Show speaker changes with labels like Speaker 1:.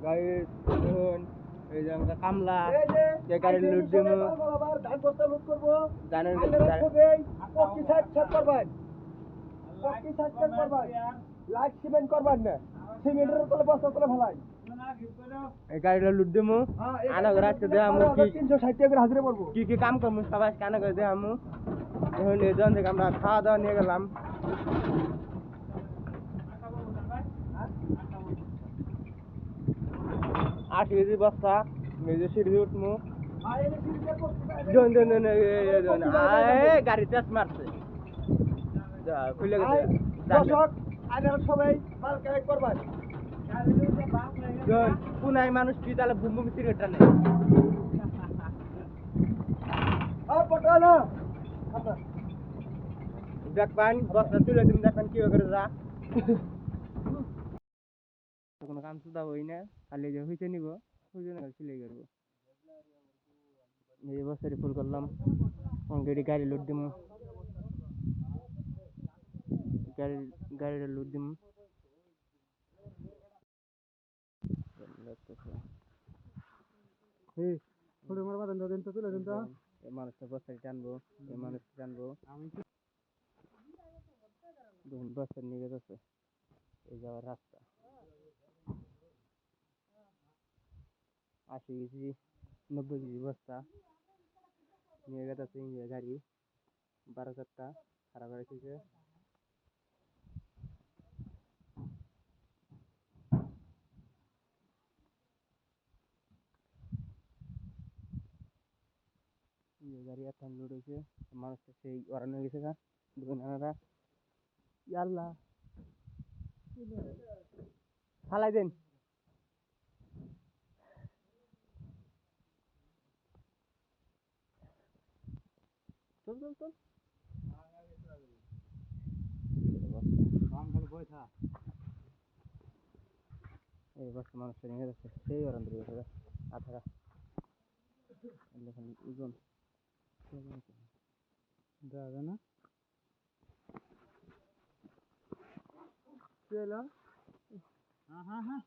Speaker 1: guys দেখুন এই যে আমরা কামলা যে গাড়ি লুট দেবো ধান বস্তা লুট করবো জানেন পক্ষী সাইড করবেন পক্ষী সাইড করবেন লাইট সিমেন্ট করবেন না সিমেন্টের তলে বস্তা তলে ফেলাই এই গাড়িটা লুট দেবো আনা করে আজকে দেখামু কি 360 টাকা করে হাজিরা পড়বো কি কি কাম করবো সবাই আনা করে দেখামু এখন এই জন থেকে আমরা খাওয়া দাওয়া নিয়ে গেলাম 8 কেজি বস্তা মেজে সিঁড়ি উঠমু গাড়ি চাষ মারছে খুলে গেছে দর্শক আপনারা সবাই মাল কালেক্ট করবেন পুনাই মানুষ কি তাহলে বুম বুম সিগারেটটা নেই দেখবেন বস্তা তুলে তুমি দেখবেন কি করে যা কোনো কাম সুদা হই না খালি যে হইতে নিব সিলাই করবো এই বছরই ফুল করলাম গাড়ি লুট দিম গাড়িটা লুট দিম মানুষটা বস্তায় টানবো এই মানুষটা টানবো দেখুন বস্তা নিয়ে গেছে এই যাওয়ার রাস্তা 80 কেজি 90 কেজি বস্তা নিয়ে গেছে গাড়ি 12 চারটা খারাপ হয়েছে গাড়ি এখন লোড হয়েছে মানুষটা সেই ওরানো হয়ে গেছে দোকানারা আল্লাহ ফালাই দেন চল চল চল এই বস্তা মানুষটা নিয়ে যাচ্ছে সেই ওরান ধরে গেছে আঠারা ওজন যাবে না হ্যাঁ হ্যাঁ হ্যাঁ